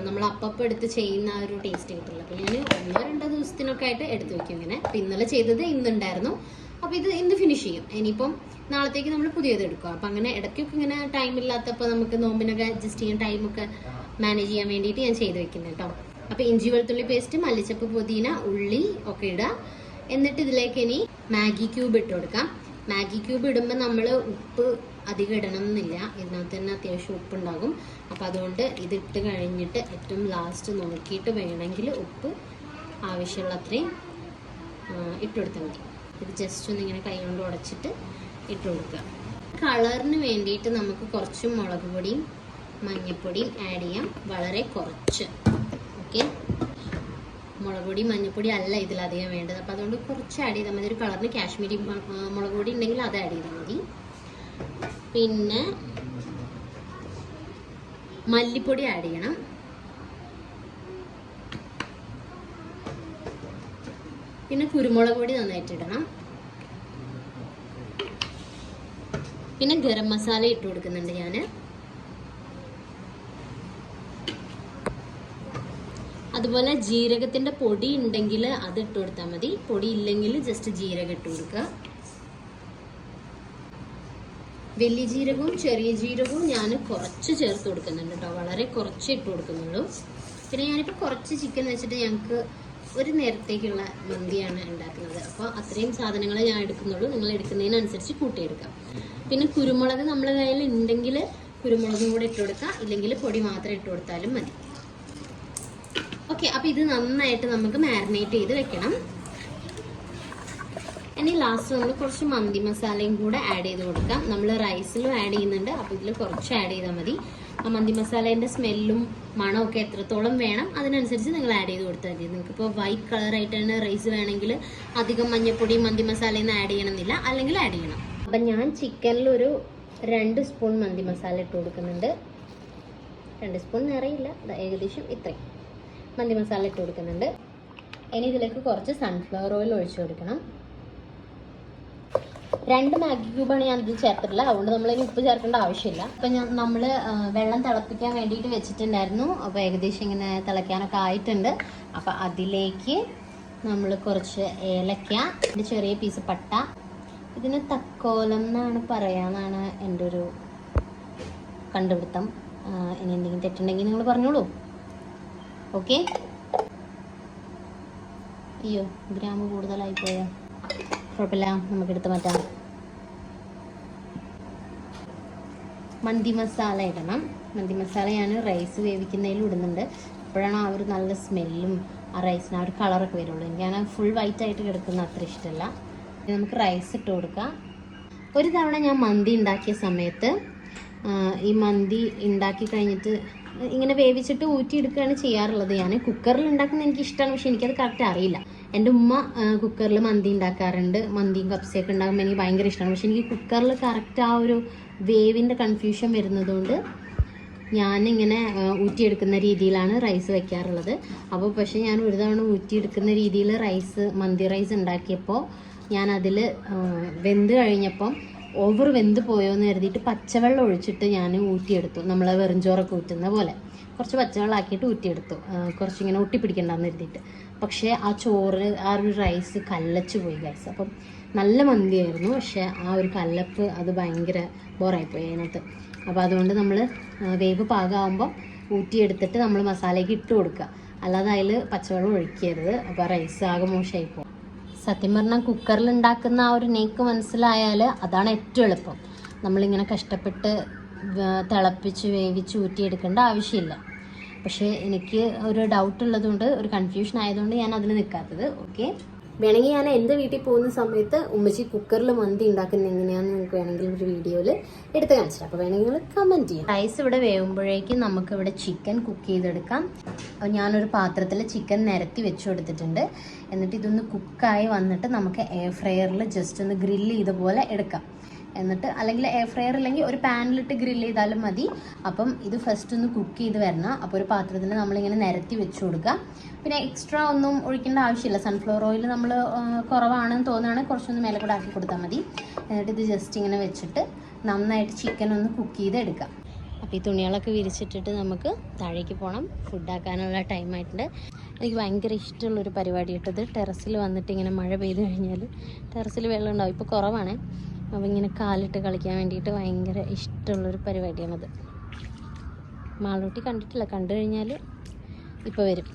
നമ്മൾ അപ്പം എടുത്ത് ചെയ്യുന്ന ആ ഒരു ടേസ്റ്റ് കിട്ടില്ല. അപ്പോൾ ഞാൻ 1-2 ദിവസത്തിനൊക്കെ ആയിട്ട് എടുത്ത് വെക്കും ഇങ്ങനെ. അപ്പോൾ ഇന്നലെ ചെയ്തത് ഇന്നുണ്ടായിരുന്നു. അപ്പോൾ ഇത് ഇന്ന് ഫിനിഷ് ചെയ്യും. ഇനിയിപ്പം നാളത്തേക്ക് നമ്മൾ പുതിയത് എടുക്കുക. അപ്പം അങ്ങനെ ഇടയ്ക്കൊക്കെ ഇങ്ങനെ ടൈം ഇല്ലാത്തപ്പോൾ നമുക്ക് നോമ്പിനൊക്കെ അഡ്ജസ്റ്റ് ചെയ്യാൻ ടൈമൊക്കെ മാനേജ് ചെയ്യാൻ വേണ്ടിയിട്ട് ഞാൻ ചെയ്ത് വെക്കുന്നത് കേട്ടോ. അപ്പോൾ ഇഞ്ചി വെളുത്തുള്ളി പേസ്റ്റ്, മല്ലിച്ചപ്പ്, പുതിന, ഉള്ളി ഒക്കെ ഇടുക. എന്നിട്ട് ഇതിലേക്ക് ഇനി മാഗി ക്യൂബ് ഇട്ട് കൊടുക്കാം. മാഗി ക്യൂബ് ഇടുമ്പോൾ നമ്മൾ ഉപ്പ് അധികം ഇടണം എന്നില്ല, ഇതിനകത്ത് തന്നെ അത്യാവശ്യം ഉപ്പുണ്ടാകും. അപ്പോൾ അതുകൊണ്ട് ഇതിട്ട് കഴിഞ്ഞിട്ട് ഏറ്റവും ലാസ്റ്റ് നോക്കിയിട്ട് വേണമെങ്കിൽ ഉപ്പ് ആവശ്യമുള്ള അത്രയും ഇട്ട് കൊടുത്താൽ മതി. ഇത് ജസ്റ്റ് ഒന്ന് ഇങ്ങനെ കൈ കൊണ്ട് ഉടച്ചിട്ട് ഇട്ട് കൊടുക്കുക. കളറിന് വേണ്ടിയിട്ട് നമുക്ക് കുറച്ച് മുളക് പൊടിയും മഞ്ഞൾപ്പൊടിയും ആഡ് ചെയ്യാം, വളരെ കുറച്ച്. ഓക്കെ, മുളക് പൊടി മഞ്ഞൾപ്പൊടി അല്ല ഇതിലധികം വേണ്ടത്. അപ്പോൾ അതുകൊണ്ട് കുറച്ച് ആഡ് ചെയ്താൽ മതി. ഒരു കളറിന് കാശ്മീരി മുളക് പൊടി ഉണ്ടെങ്കിൽ അത് ആഡ് ചെയ്താൽ മതി. പിന്നെ മല്ലിപ്പൊടി ആഡ് ചെയ്യണം. പിന്നെ കുരുമുളക് പൊടി നന്നായിട്ട് ഇടണം. പിന്നെ ഗരം മസാല ഇട്ട് കൊടുക്കുന്നുണ്ട് ഞാൻ. അതുപോലെ ജീരകത്തിന്റെ പൊടി ഉണ്ടെങ്കിൽ അത് ഇട്ട് കൊടുത്താൽ മതി. പൊടി ഇല്ലെങ്കിൽ ജസ്റ്റ് ജീരകം ഇട്ട് കൊടുക്കുക. വലിയ ജീരകവും ചെറിയ ജീരകവും ഞാൻ കുറച്ച് ചേർത്ത് കൊടുക്കുന്നുണ്ട് കേട്ടോ, വളരെ കുറച്ച് ഇട്ട് കൊടുക്കുന്നുള്ളൂ. പിന്നെ ഞാനിപ്പോൾ കുറച്ച് ചിക്കൻ വെച്ചിട്ട് ഞങ്ങൾക്ക് ഒരു നേരത്തേക്കുള്ള മന്തിയാണ് ഉണ്ടാക്കുന്നത്. അപ്പോൾ അത്രയും സാധനങ്ങൾ ഞാൻ എടുക്കുന്നുള്ളൂ. നിങ്ങൾ എടുക്കുന്നതിനനുസരിച്ച് കൂട്ടിയെടുക്കാം. പിന്നെ കുരുമുളക് നമ്മുടെ കയ്യിൽ ഉണ്ടെങ്കിൽ കുരുമുളകും കൂടെ ഇട്ട് കൊടുക്കാം, ഇല്ലെങ്കിൽ പൊടി മാത്രം ഇട്ട് കൊടുത്താലും മതി. ഓക്കെ, അപ്പോൾ ഇത് നന്നായിട്ട് നമുക്ക് മാരിനേറ്റ് ചെയ്ത് വെക്കണം. ഇനി ലാസ്റ്റ് നമ്മൾ കുറച്ച് മന്തി മസാലയും കൂടെ ആഡ് ചെയ്ത് കൊടുക്കാം. നമ്മൾ റൈസിലും ആഡ് ചെയ്യുന്നുണ്ട്, അപ്പോൾ ഇതിൽ കുറച്ച് ആഡ് ചെയ്താൽ മതി. ആ മന്തി മസാലേൻ്റെ സ്മെല്ലും മണമൊക്കെ എത്രത്തോളം വേണം അതിനനുസരിച്ച് നിങ്ങൾ ആഡ് ചെയ്ത് കൊടുത്താൽ മതി. നിങ്ങൾക്കിപ്പോൾ വൈറ്റ് കളറായിട്ടാണ് റൈസ് വേണമെങ്കിൽ അധികം മഞ്ഞൾപ്പൊടി മന്തി മസാലയൊന്നും ആഡ് ചെയ്യണമെന്നില്ല, അല്ലെങ്കിൽ ആഡ് ചെയ്യണം. അപ്പം ഞാൻ ചിക്കനിലൊരു 2 സ്പൂൺ മന്തി മസാല ഇട്ട് കൊടുക്കുന്നുണ്ട്. 2 സ്പൂൺ നിറയില്ല, ഏകദേശം ഇത്രയും മന്തി മസാല ഇട്ട് കൊടുക്കുന്നുണ്ട്. ഇനി ഇതിലേക്ക് കുറച്ച് സൺഫ്ലവർ ഓയിൽ ഒഴിച്ചു കൊടുക്കണം. 2 മാഗി ക്യൂബാണ് ഞാൻ ഇതിൽ ചേർത്തിട്ടില്ല, അതുകൊണ്ട് നമ്മളിനി ഉപ്പ് ചേർക്കേണ്ട ആവശ്യമില്ല. അപ്പം നമ്മൾ വെള്ളം തിളപ്പിക്കാൻ വേണ്ടിയിട്ട് വെച്ചിട്ടുണ്ടായിരുന്നു. അപ്പോൾ ഏകദേശം ഇങ്ങനെ തിളയ്ക്കാനൊക്കെ ആയിട്ടുണ്ട്. അപ്പം അതിലേക്ക് നമ്മൾ കുറച്ച് ഏലക്ക, ഒരു ചെറിയ പീസ് പട്ട, ഇതിന് തക്കോലം എന്നാണ് പറയാന്നാണ് എൻ്റെ ഒരു കണ്ടുപിടുത്തം. ഇനി എന്തെങ്കിലും തെറ്റുണ്ടെങ്കിൽ നിങ്ങൾ പറഞ്ഞോളൂ. ഓക്കെ. അയ്യോ, ഗ്രാം കൂടുതലായി പോയോ? കുഴപ്പമില്ല, നമുക്കെടുത്ത് മാറ്റാം. മന്തി മസാല ഇടണം. മന്തി മസാല ഞാൻ റൈസ് വേവിക്കുന്നതിലും ഇടുന്നുണ്ട്. അപ്പോഴാണ് ആ ഒരു നല്ല സ്മെല്ലും ആ റൈസിന് ആ ഒരു കളറൊക്കെ വരുള്ളൂ. എനിക്കാണ് ഫുൾ വൈറ്റ് ആയിട്ട് കിടക്കുന്ന അത്ര ഇഷ്ടമല്ല. നമുക്ക് റൈസ് ഇട്ട് കൊടുക്കാം. ഒരു തവണ ഞാൻ മന്തി ഉണ്ടാക്കിയ സമയത്ത് ഈ മന്തി ഉണ്ടാക്കി കഴിഞ്ഞിട്ട് ഇങ്ങനെ വേവിച്ചിട്ട് ഊറ്റിയെടുക്കുകയാണ് ചെയ്യാറുള്ളത്. ഞാൻ കുക്കറിൽ ഉണ്ടാക്കുന്നത് എനിക്ക് ഇഷ്ടമാണ്, പക്ഷെ എനിക്കത് കറക്റ്റ് അറിയില്ല. എൻ്റെ ഉമ്മ കുക്കറിൽ മന്തി ഉണ്ടാക്കാറുണ്ട്. മന്തിയും കപ്സയൊക്കെ ഉണ്ടാകുമ്പോൾ എനിക്ക് ഭയങ്കര ഇഷ്ടമാണ്. പക്ഷെ എനിക്ക് കുക്കറിൽ കറക്റ്റ് ആ ഒരു വേവിൻ്റെ കൺഫ്യൂഷൻ വരുന്നതുകൊണ്ട് ഞാനിങ്ങനെ ഊറ്റിയെടുക്കുന്ന രീതിയിലാണ് റൈസ് വെക്കാറുള്ളത്. അപ്പോൾ പക്ഷേ ഞാൻ ഒരു തവണ ഊറ്റിയെടുക്കുന്ന രീതിയിൽ മന്തി റൈസ് ഉണ്ടാക്കിയപ്പോൾ ഞാൻ അതിൽ വെന്ത് കഴിഞ്ഞപ്പം ഓവർ വെന്ത് പോയോയെന്ന് കരുതിയിട്ട് പച്ചവെള്ളം ഒഴിച്ചിട്ട് ഞാൻ ഊറ്റിയെടുത്തു. നമ്മൾ വെറുംചോറൊക്കെ ഊറ്റുന്ന പോലെ കുറച്ച് പച്ചവെള്ളം ആക്കിയിട്ട് ഊറ്റിയെടുത്തു, കുറച്ചിങ്ങനെ ഒട്ടിപ്പിടിക്കണ്ടെന്ന് കരുതിയിട്ട്. പക്ഷേ ആ ചോറ് ആ ഒരു റൈസ് കല്ലച്ച് പോയി ഗൈസ്. അപ്പം നല്ല മന്തിയായിരുന്നു, പക്ഷേ ആ ഒരു കല്ലപ്പ് അത് ഭയങ്കര ബോറായിപ്പോയി അതിനകത്ത്. അപ്പോൾ അതുകൊണ്ട് നമ്മൾ വേവ് പാകമാകുമ്പോൾ ഊറ്റിയെടുത്തിട്ട് നമ്മൾ മസാലയ്ക്ക് ഇട്ട് കൊടുക്കുക, അല്ലാതെ അതിൽ പച്ചവെള്ളം ഒഴിക്കരുത്. അപ്പോൾ റൈസ് ആകെ മോശമായി പോകും. സത്യം പറഞ്ഞാൽ കുക്കറിൽ ഉണ്ടാക്കുന്ന ആ ഒരു നെയ്ക്ക് മനസ്സിലായാൽ അതാണ് ഏറ്റവും എളുപ്പം. നമ്മളിങ്ങനെ കഷ്ടപ്പെട്ട് തിളപ്പിച്ച് വേവിച്ച് ഊറ്റിയെടുക്കേണ്ട ആവശ്യമില്ല. പക്ഷേ എനിക്ക് ഒരു ഡൗട്ട് ഉള്ളതുകൊണ്ട്, ഒരു കൺഫ്യൂഷൻ ആയതുകൊണ്ട് ഞാൻ അതിൽ നിൽക്കാത്തത്. ഓക്കെ, വേണമെങ്കിൽ ഞാൻ എൻ്റെ വീട്ടിൽ പോകുന്ന സമയത്ത് ഉമ്മച്ചി കുക്കറിൽ മന്തി ഉണ്ടാക്കുന്നത് എങ്ങനെയാണെന്ന് നിങ്ങൾക്ക് വേണമെങ്കിൽ ഒരു വീഡിയോയിൽ എടുത്ത് കാണിച്ചിട്ട്, അപ്പോൾ വേണമെങ്കിൽ നിങ്ങൾ കമൻറ്റ് ചെയ്യാം. റൈസ് ഇവിടെ വേവുമ്പോഴേക്കും നമുക്കിവിടെ ചിക്കൻ കുക്ക് ചെയ്തെടുക്കാം. അപ്പോൾ ഞാനൊരു പാത്രത്തിൽ ചിക്കൻ നിരത്തി വെച്ച് കൊടുത്തിട്ടുണ്ട്. എന്നിട്ട് ഇതൊന്ന് കുക്കായി വന്നിട്ട് നമുക്ക് എയർ ഫ്രയറിൽ ജസ്റ്റ് ഒന്ന് ഗ്രില്ല് ചെയ്ത പോലെ എടുക്കാം. എന്നിട്ട് അല്ലെങ്കിൽ എയർ ഫ്രയർ ഇല്ലെങ്കിൽ ഒരു പാനിലിട്ട് ഗ്രില്ല് ചെയ്താലും മതി. അപ്പം ഇത് ഫസ്റ്റ് ഒന്ന് കുക്ക് ചെയ്ത് വരണം. അപ്പോൾ ഒരു പാത്രത്തിൽ നമ്മളിങ്ങനെ നിരത്തി വെച്ച് കൊടുക്കുക. പിന്നെ എക്സ്ട്രാ ഒന്നും ഒഴിക്കേണ്ട ആവശ്യമില്ല. സൺഫ്ലവർ ഓയിൽ നമ്മൾ കുറവാണെന്ന് തോന്നുകയാണെങ്കിൽ കുറച്ചൊന്ന് മേലെ കൂടെ ആക്കി കൊടുത്താൽ മതി. എന്നിട്ട് ഇത് ജസ്റ്റ് ഇങ്ങനെ വെച്ചിട്ട് നന്നായിട്ട് ചിക്കൻ ഒന്ന് കുക്ക് ചെയ്ത് എടുക്കാം. അപ്പോൾ ഈ തുണികളൊക്കെ വിരിച്ചിട്ടിട്ട് നമുക്ക് താഴേക്ക് പോകണം. ഫുഡാക്കാനുള്ള ടൈമായിട്ടുണ്ട്. എനിക്ക് ഭയങ്കര ഇഷ്ടമുള്ളൊരു പരിപാടി ഇട്ടത് ടെറസിൽ വന്നിട്ട് ഇങ്ങനെ മഴ പെയ്ത് കഴിഞ്ഞാൽ ടെറസിൽ വെള്ളം ഉണ്ടാവും. ഇപ്പോൾ കുറവാണ്. അപ്പോൾ ഇങ്ങനെ കാലിട്ട് കളിക്കാൻ വേണ്ടിയിട്ട് ഭയങ്കര ഇഷ്ടമുള്ളൊരു പരിപാടിയാണത്. മാളൂട്ടി കണ്ടിട്ടില്ല, കണ്ടു കഴിഞ്ഞാൽ ഇപ്പോൾ വരും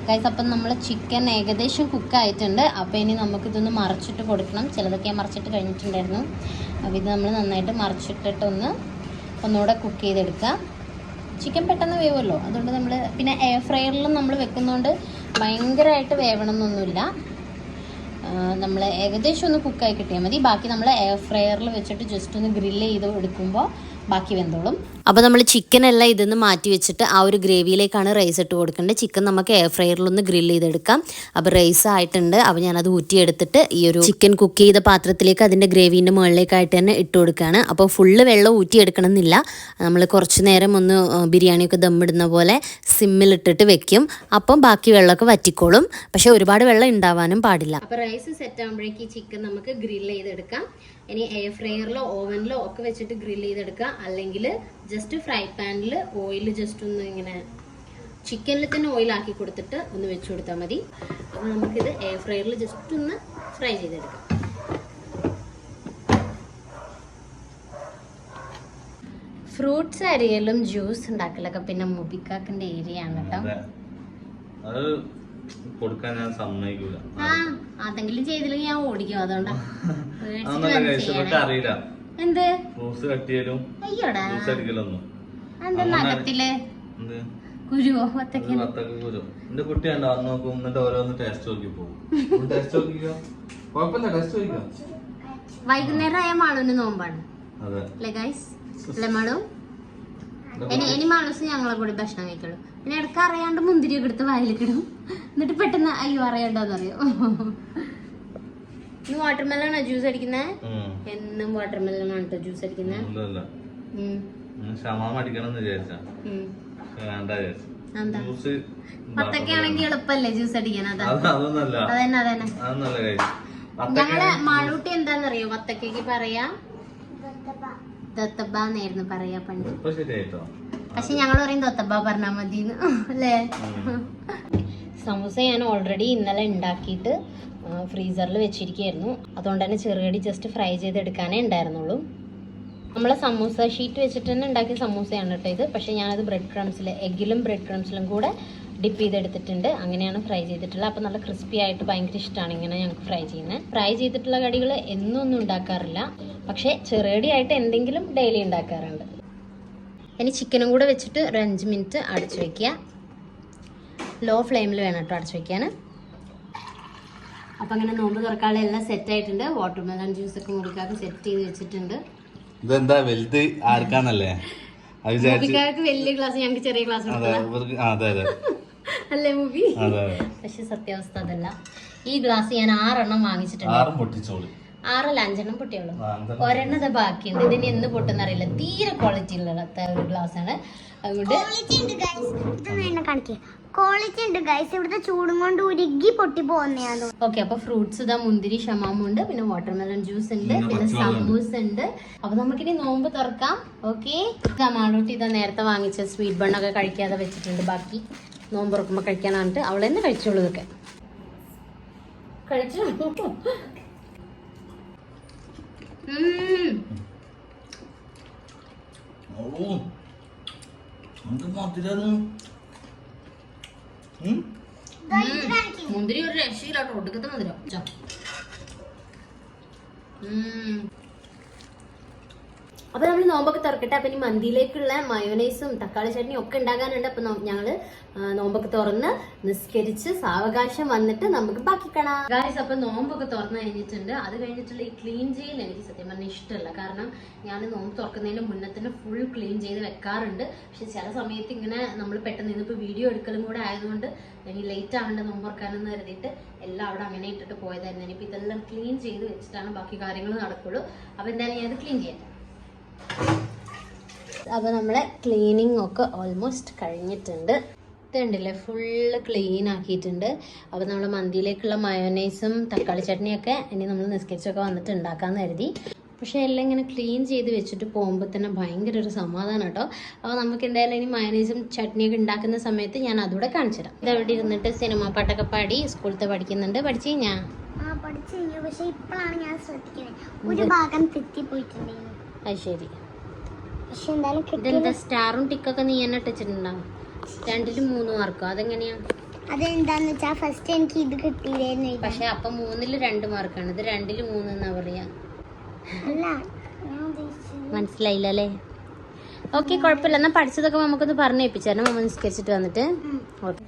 ഗൈസ്. അപ്പം നമ്മൾ ചിക്കൻ ഏകദേശം കുക്കായിട്ടുണ്ട്. അപ്പോൾ ഇനി നമുക്കിതൊന്ന് മറച്ചിട്ട് കൊടുക്കണം. ചിലതൊക്കെ മറച്ചിട്ട് കഴിഞ്ഞിട്ടുണ്ടായിരുന്നു. അപ്പോൾ ഇത് നമ്മൾ നന്നായിട്ട് മറച്ചിട്ടിട്ടൊന്ന് ഒന്നുകൂടെ കുക്ക് ചെയ്തെടുക്കുക. ചിക്കൻ പെട്ടെന്ന് വേവുമല്ലോ, അതുകൊണ്ട് നമ്മൾ പിന്നെ എയർ ഫ്രയറിലും നമ്മൾ വെക്കുന്നതുകൊണ്ട് ഭയങ്കരമായിട്ട് വേവണമെന്നൊന്നുമില്ല. നമ്മൾ ഏകദേശം ഒന്ന് കുക്കായി കിട്ടിയാൽ മതി. ബാക്കി നമ്മൾ എയർ ഫ്രയറിൽ വെച്ചിട്ട് ജസ്റ്റ് ഒന്ന് ഗ്രില്ല് ചെയ്ത് എടുക്കുമ്പോൾ ബാക്കി വെന്തോളും. അപ്പോൾ നമ്മൾ ചിക്കൻ എല്ലാം ഇതൊന്ന് മാറ്റി വെച്ചിട്ട് ആ ഒരു ഗ്രേവിയിലേക്കാണ് റൈസ് ഇട്ട് കൊടുക്കേണ്ടത്. ചിക്കൻ നമുക്ക് എയർ ഫ്രയറിലൊന്ന് ഗ്രില്ല് ചെയ്തെടുക്കാം. അപ്പോൾ റൈസ് ആയിട്ടുണ്ട്. അപ്പോൾ ഞാനത് ഊറ്റിയെടുത്തിട്ട് ഈ ഒരു ചിക്കൻ കുക്ക് ചെയ്ത പാത്രത്തിലേക്ക് അതിൻ്റെ ഗ്രേവീൻ്റെ മുകളിലേക്കായിട്ട് തന്നെ ഇട്ട് കൊടുക്കുകയാണ്. അപ്പോൾ ഫുള്ള് വെള്ളം ഊറ്റിയെടുക്കണമെന്നില്ല. നമ്മൾ കുറച്ച് നേരം ഒന്ന് ബിരിയാണിയൊക്കെ ദമ്മിടുന്ന പോലെ സിമ്മിലിട്ടിട്ട് വെക്കും. അപ്പം ബാക്കി വെള്ളമൊക്കെ വറ്റിക്കോളും. പക്ഷേ ഒരുപാട് വെള്ളം ഉണ്ടാവാനും പാടില്ല. അപ്പോൾ റൈസ് സെറ്റ് ആകുമ്പോഴേക്ക് ഈ ചിക്കൻ നമുക്ക് ഗ്രില്ല് ചെയ്തെടുക്കാം. ഇനി എയർ ഫ്രയറിലോ ഓവനിലോ ഒക്കെ വെച്ചിട്ട് ഗ്രില്ല് ചെയ്തെടുക്കാം. അല്ലെങ്കിൽ ജസ്റ്റ് ഫ്രൈ പാനിൽ ഓയിൽ ജസ്റ്റ് ഒന്ന് ഇങ്ങനെ ചിക്കനിൽ തന്നെ ഓയിലാക്കി കൊടുത്തിട്ട് ഒന്ന് വെച്ച് കൊടുത്താൽ മതി. അപ്പോൾ നമുക്കിത് എയർ ഫ്രയറിൽ ജസ്റ്റ് ഒന്ന് ഫ്രൈ ചെയ്തെടുക്കാം. ഫ്രൂട്ട്സ് അരിയലും ജ്യൂസ് ഉണ്ടാക്കലൊക്കെ പിന്നെ മുബിക്കാക്കിന്റെ ഏരിയ ആണ് കേട്ടോ. കൊടുക്കാൻ ഞാൻ സമ്മതിക്കൂല. അതെങ്കിലും ചെയ്തില്ലെങ്കിൽ ഞാൻ ഓടിക്കും. അതുകൊണ്ടാ അറിയില്ല എന്ത് ഫ്രൂട്ട്സ് കട്ട് ചെയ്യലും അയ്യോടാ അടിക്കലൊന്നും എന്താ നഖത്തില് കുരുവോ വത്തക്ക കുരു. എന്റെ കുട്ടി ഉണ്ടോ അന്ന് നോക്കും, എന്നിട്ട് ഓരോന്ന് ടേസ്റ്റ് നോക്കി പോകും. ടേസ്റ്റ് നോക്കിക്കോ, കുഴപ്പമില്ല, ടേസ്റ്റ് നോക്കിക്കോ. വൈകുന്നേരം ആയ മാളുവിന് നോമ്പാണ് അല്ലേ ഗൈസ്? അല്ലേ മാളു? ഇനി മാളൂസ് ഞങ്ങളെ കൂടി ഭക്ഷണം കഴിക്കുള്ളൂ. പിന്നെ ഇടയ്ക്ക് അറിയാണ്ട് മുന്തിരിയൊക്കെ എടുത്ത് വായിലിക്കിടും. എന്നിട്ട് പെട്ടെന്ന് അയ്യോ അറിയണ്ടെന്നറിയോ. ഇന്ന് വാട്ടർമെലണോ ജ്യൂസ് അടിക്കുന്നേ? എന്നും വാട്ടർമെലണാണ് കേട്ടോ ജ്യൂസ് അടിക്കുന്നത്. പത്തൊക്കെയാണെങ്കിൽ എളുപ്പല്ലേ ജ്യൂസ് അടിക്കാൻ. അതന്നെ ഞങ്ങളെ മാളൂട്ടി എന്താന്നറിയോ വത്തക്കയ്ക്ക് പറയാ? ദത്തബാന്നായിരുന്നു പറയാ പണ്ട്. പക്ഷെ ഞങ്ങൾ പറയും ദത്തബ പറഞ്ഞാൽ മതിന്ന് അല്ലേ? സമൂസ ഞാൻ ഓൾറെഡി ഇന്നലെ ഉണ്ടാക്കിയിട്ട് ഫ്രീസറിൽ വെച്ചിരിക്കുകയായിരുന്നു. അതുകൊണ്ട് തന്നെ ചെറുകടി ജസ്റ്റ് ഫ്രൈ ചെയ്തെടുക്കാനേ ഉണ്ടായിരുന്നുള്ളൂ. നമ്മളെ സമൂസ ഷീറ്റ് വെച്ചിട്ട് തന്നെ ഉണ്ടാക്കിയ സമൂസയാണ് കേട്ടോ ഇത്. പക്ഷേ ഞാനത് ബ്രെഡ് ക്രംസിൽ എഗ്ഗിലും ബ്രെഡ് ക്രംസിലും കൂടെ ഡിപ്പ് ചെയ്തെടുത്തിട്ടുണ്ട്. അങ്ങനെയാണ് ഫ്രൈ ചെയ്തിട്ടുള്ളത്. അപ്പോൾ നല്ല ക്രിസ്പി ആയിട്ട് ഭയങ്കര ഇഷ്ടമാണ് ഇങ്ങനെ ഞങ്ങൾക്ക് ഫ്രൈ ചെയ്യുന്നത്. ഫ്രൈ ചെയ്തിട്ടുള്ള കടികൾ എന്നൊന്നും ഉണ്ടാക്കാറില്ല, പക്ഷേ ചെറുകടിയായിട്ട് എന്തെങ്കിലും ഡെയിലി ഉണ്ടാക്കാറുണ്ട്. ഇനി ചിക്കനും കൂടെ വെച്ചിട്ട് ഒരു 5 മിനിറ്റ് അടച്ചു വയ്ക്കുക. ലോ ഫ്ലെയിമിൽ വേണം കേട്ടോ അടച്ചു വയ്ക്കാൻ. അപ്പം അങ്ങനെ നോമ്പ് തുറക്കാനുള്ള എല്ലാം സെറ്റ് ആയിട്ടുണ്ട്. വാട്ടർമെലൺ ജ്യൂസൊക്കെ മുറിക്കാർക്ക് സെറ്റ് ചെയ്ത് വെച്ചിട്ടുണ്ട്. ഇതെന്താ വലുത് ആർക്കാന്നല്ലേ? മുറിക്കാർക്ക് വലിയ ഗ്ലാസ്, ഞങ്ങൾക്ക് ചെറിയ ഗ്ലാസ്. അല്ലേ മൂവി? അതെ പക്ഷെ സത്യാവസ്ഥ അതല്ല. ഈ ഗ്ലാസ് ഞാൻ 6 എണ്ണം വാങ്ങിച്ചിട്ടുണ്ട്. 6 പൊട്ടിച്ചോളി. 6 അല്ല 5 എണ്ണം പൊട്ടിയുള്ളൂ. ഒരെണ്ണത് ബാക്കിയുണ്ട്. ഇതിന് എന്ന് പൊട്ടുന്ന അറിയില്ല. തീരെ ക്വാളിറ്റി ഇല്ലാത്ത ഒരു ഗ്ലാസ് ആണ്. അതുകൊണ്ട് ക്വാളിറ്റി ഉണ്ട് ഗൈസ്. ഇവിടുത്തെ ചൂടും കൊണ്ട് ഉരുകി പൊട്ടി പോകുന്നതാണ്. ഓക്കെ, അപ്പൊ ഫ്രൂട്ട്സ് ഇതാ മുന്തിരി ഷമാമുണ്ട്, പിന്നെ വാട്ടർമെലൺ ജ്യൂസ് ഉണ്ട്, പിന്നെ സമൂസ ഉണ്ട്. അപ്പൊ നമുക്കിനി നോമ്പ് തുറക്കാം. ഓക്കെ, മാളൂട്ടി ഇതാ നേരത്തെ വാങ്ങിച്ച സ്വീറ്റ് ബണ്ണൊക്കെ കഴിക്കാതെ വെച്ചിട്ടുണ്ട്. ബാക്കി നോമ്പ് തുറക്കുമ്പോ കഴിക്കാനായിട്ട് അവൾ തന്നെ കഴിച്ചോളൂ. ഇതൊക്കെ കഴിച്ചു. മുന്തിരി ഒരു രക്ഷയില്ലാട്ടോ, ഒടുക്കത്തെ മധുരം. അപ്പൊ നമ്മൾ നോമ്പൊക്കെ തുറക്കട്ടെ. അപ്പൊ ഇനി മന്തിയിലേക്കുള്ള മയോനൈസും തക്കാളി ചട്നിയും ഒക്കെ ഉണ്ടാകാനുണ്ട്. അപ്പൊ ഞങ്ങള് നോമ്പൊക്കെ തുറന്ന് നിസ്കരിച്ച് സാവകാശം വന്നിട്ട് നമുക്ക് ബാക്കി കാണാം ഗായ്സ്. അപ്പൊ നോമ്പൊക്കെ തുറന്നു കഴിഞ്ഞിട്ടുണ്ട്. അത് കഴിഞ്ഞിട്ടുള്ള ഈ ക്ലീൻ ചെയ്യൽ എനിക്ക് സത്യം പറഞ്ഞാൽ ഇഷ്ടമല്ല. കാരണം ഞാൻ നോമ്പ് തുറക്കുന്നതിന് മുന്നേ തന്നെ ഫുൾ ക്ലീൻ ചെയ്ത് വെക്കാറുണ്ട്. പക്ഷെ ചില സമയത്ത് ഇങ്ങനെ നമ്മൾ പെട്ടെന്ന് ഇതിപ്പോ വീഡിയോ എടുക്കലും കൂടെ ആയതുകൊണ്ട് ഇനി ലേറ്റ് ആവേണ്ട നോമ്പ് തുറക്കാനെന്ന് കരുതിയിട്ട് എല്ലാം അവിടെ അങ്ങനെ ഇട്ടിട്ട് പോയതായിരുന്നു. ഇനിയിപ്പോ ഇതെല്ലാം ക്ലീൻ ചെയ്ത് വെച്ചിട്ടാണ് ബാക്കി കാര്യങ്ങൾ നടക്കുള്ളൂ. അപ്പൊ എന്തായാലും ഞാൻ അത് ക്ലീൻ ചെയ്യാം. അപ്പോൾ നമ്മളെ ക്ലീനിങ് ഒക്കെ ഓൾമോസ്റ്റ് കഴിഞ്ഞിട്ടുണ്ട്. ഇതുണ്ടല്ലേ, ഫുള്ള് ക്ലീൻ ആക്കിയിട്ടുണ്ട്. അപ്പോൾ നമ്മൾ മന്തിയിലേക്കുള്ള മയോനൈസും തക്കാളി ചട്നിയൊക്കെ ഇനി നമ്മൾ നിസ്കരിച്ചൊക്കെ വന്നിട്ട് ഉണ്ടാക്കാമെന്ന് കരുതി. പക്ഷേ എല്ലാം ഇങ്ങനെ ക്ലീൻ ചെയ്ത് വെച്ചിട്ട് പോകുമ്പോൾ തന്നെ ഭയങ്കര ഒരു സമാധാനം കേട്ടോ. അപ്പോൾ നമുക്ക് എന്തായാലും ഇനി മയോനൈസും ചട്നിയൊക്കെ ഉണ്ടാക്കുന്ന സമയത്ത് ഞാൻ അതുകൂടെ കാണിച്ചു തരാം. ഇതവിടെ ഇരുന്നിട്ട് സിനിമ പാട്ടൊക്കെ പാടി സ്കൂളത്തെ പഠിക്കുന്നുണ്ട്. പഠിച്ചു കഴിഞ്ഞാൽ പക്ഷെ ഇപ്പോഴാണ് ഞാൻ ശ്രദ്ധിക്കുന്നത് ഒരു ഭാഗം തെറ്റിപ്പോയിട്ടുണ്ടെങ്കിൽ. അത് ശരി. പക്ഷെ എന്തായാലും ഇതെന്താ സ്റ്റാറും ടിക്കൊക്കെ നീ തന്നെ ഇട്ടിട്ടുണ്ടാവും? 2ലും 3 മാർക്കോ? അതെങ്ങനെയാ? അതെന്താന്ന് വെച്ചാ ഫസ്റ്റ് എനിക്ക് ഇത് കിട്ടിയില്ലായിരുന്നു. പക്ഷെ അപ്പൊ 3ല് 2 മാർക്കാണ്. ഇത് 2ല് 3 എന്നാ പറയാ. മനസ്സിലായില്ല അല്ലേ? ഓക്കെ, കുഴപ്പമില്ല. എന്നാ പഠിച്ചതൊക്കെ നമുക്കൊന്ന് പറഞ്ഞേപ്പിച്ചായിരുന്നു. മമ്മ നിസ്കരിച്ചിട്ട് വന്നിട്ട്. ഓക്കെ.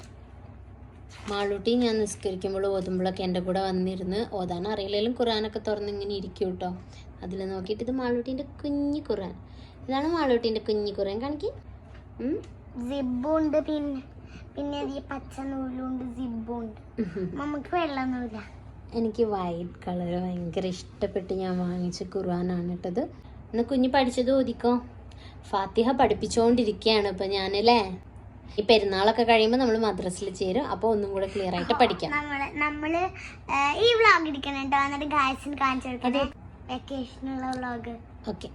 മാളൂട്ടി ഞാൻ നിസ്കരിക്കുമ്പോൾ ഓതുമ്പോഴൊക്കെ എൻ്റെ കൂടെ വന്നിരുന്ന് ഓതാൻ അറിയില്ലെങ്കിലും ഖുർആനൊക്കെ തുറന്ന് ഇങ്ങനെ ഇരിക്കും കേട്ടോ. അതിൽ നോക്കിയിട്ട് ഇത് മാളൂട്ടീൻ്റെ കുഞ്ഞി ഖുർആൻ. ഇതാണ് മാളൂട്ടീൻ്റെ കുഞ്ഞി ഖുർആൻ. കാണിക്കും. സിബുണ്ട്, പിന്നെ പച്ച നൂലുണ്ട്, സിബുണ്ട്. നമുക്ക് വെള്ള നൂല. എനിക്ക് വൈറ്റ് കളർ ഭയങ്കര ഇഷ്ടപ്പെട്ട് ഞാൻ വാങ്ങിച്ച ഖുർആനാണ് കേട്ടത്. ഇന്ന് കുഞ്ഞ് പഠിച്ചത് ഓദിക്കോ. ഫാത്തിഹ പഠിപ്പിച്ചുകൊണ്ടിരിക്കുകയാണ് ഇപ്പം ഞാനല്ലേ. ഈ പെരുന്നാളൊക്കെ കഴിയുമ്പോൾ നമ്മൾ മദ്രസിൽ ചേരും. അപ്പോൾ ഒന്നും കൂടെ ക്ലിയർ ആയിട്ട് പഠിക്കാം. നമ്മള് ഈ വ്ളോഗ് എടുക്കണം കേട്ടോ. എന്നിട്ട് ഗായ്സിന് കാണിച്ചു കൊടുക്കട്ടെ. വെക്കേഷനുള്ള വ്ളോഗ്. Okay